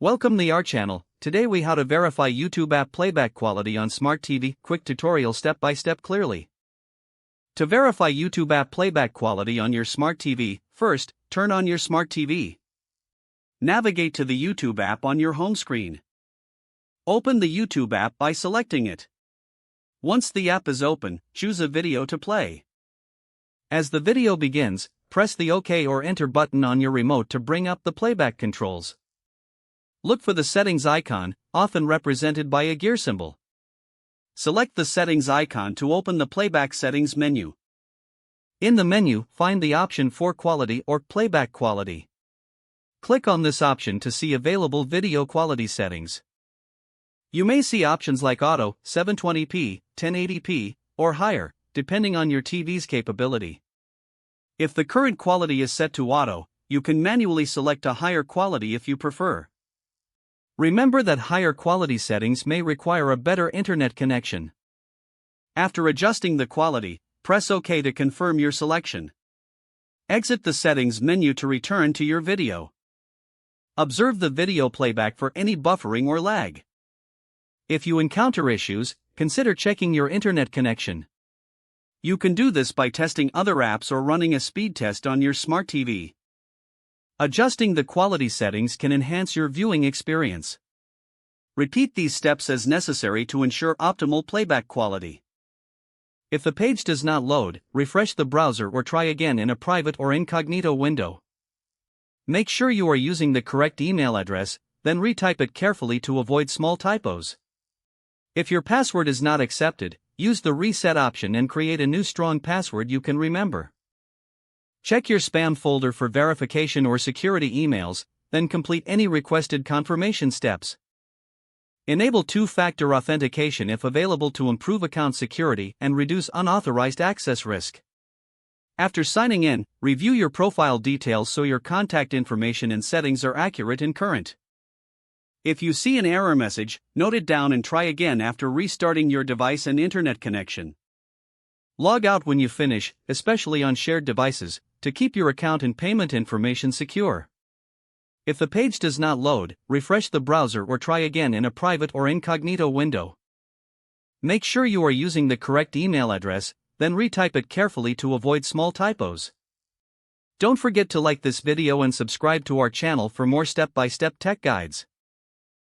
Welcome to our channel. Today we how to verify YouTube app playback quality on Smart TV. Quick tutorial step by step clearly. To verify YouTube app playback quality on your Smart TV, first, turn on your Smart TV. Navigate to the YouTube app on your home screen. Open the YouTube app by selecting it. Once the app is open, choose a video to play. As the video begins, press the OK or Enter button on your remote to bring up the playback controls. Look for the settings icon, often represented by a gear symbol. Select the settings icon to open the playback settings menu. In the menu, find the option for quality or playback quality. Click on this option to see available video quality settings. You may see options like Auto, 720p, 1080p, or higher, depending on your TV's capability. If the current quality is set to Auto, you can manually select a higher quality if you prefer. Remember that higher quality settings may require a better internet connection. After adjusting the quality, press OK to confirm your selection. Exit the settings menu to return to your video. Observe the video playback for any buffering or lag. If you encounter issues, consider checking your internet connection. You can do this by testing other apps or running a speed test on your Smart TV. Adjusting the quality settings can enhance your viewing experience. Repeat these steps as necessary to ensure optimal playback quality. If the page does not load, refresh the browser or try again in a private or incognito window. Make sure you are using the correct email address, then retype it carefully to avoid small typos. If your password is not accepted, use the reset option and create a new strong password you can remember. Check your spam folder for verification or security emails, then complete any requested confirmation steps. Enable two-factor authentication if available to improve account security and reduce unauthorized access risk. After signing in, review your profile details so your contact information and settings are accurate and current. If you see an error message, note it down and try again after restarting your device and internet connection. Log out when you finish, especially on shared devices, to keep your account and payment information secure. If the page does not load, refresh the browser or try again in a private or incognito window. Make sure you are using the correct email address, then retype it carefully to avoid small typos. Don't forget to like this video and subscribe to our channel for more step-by-step tech guides.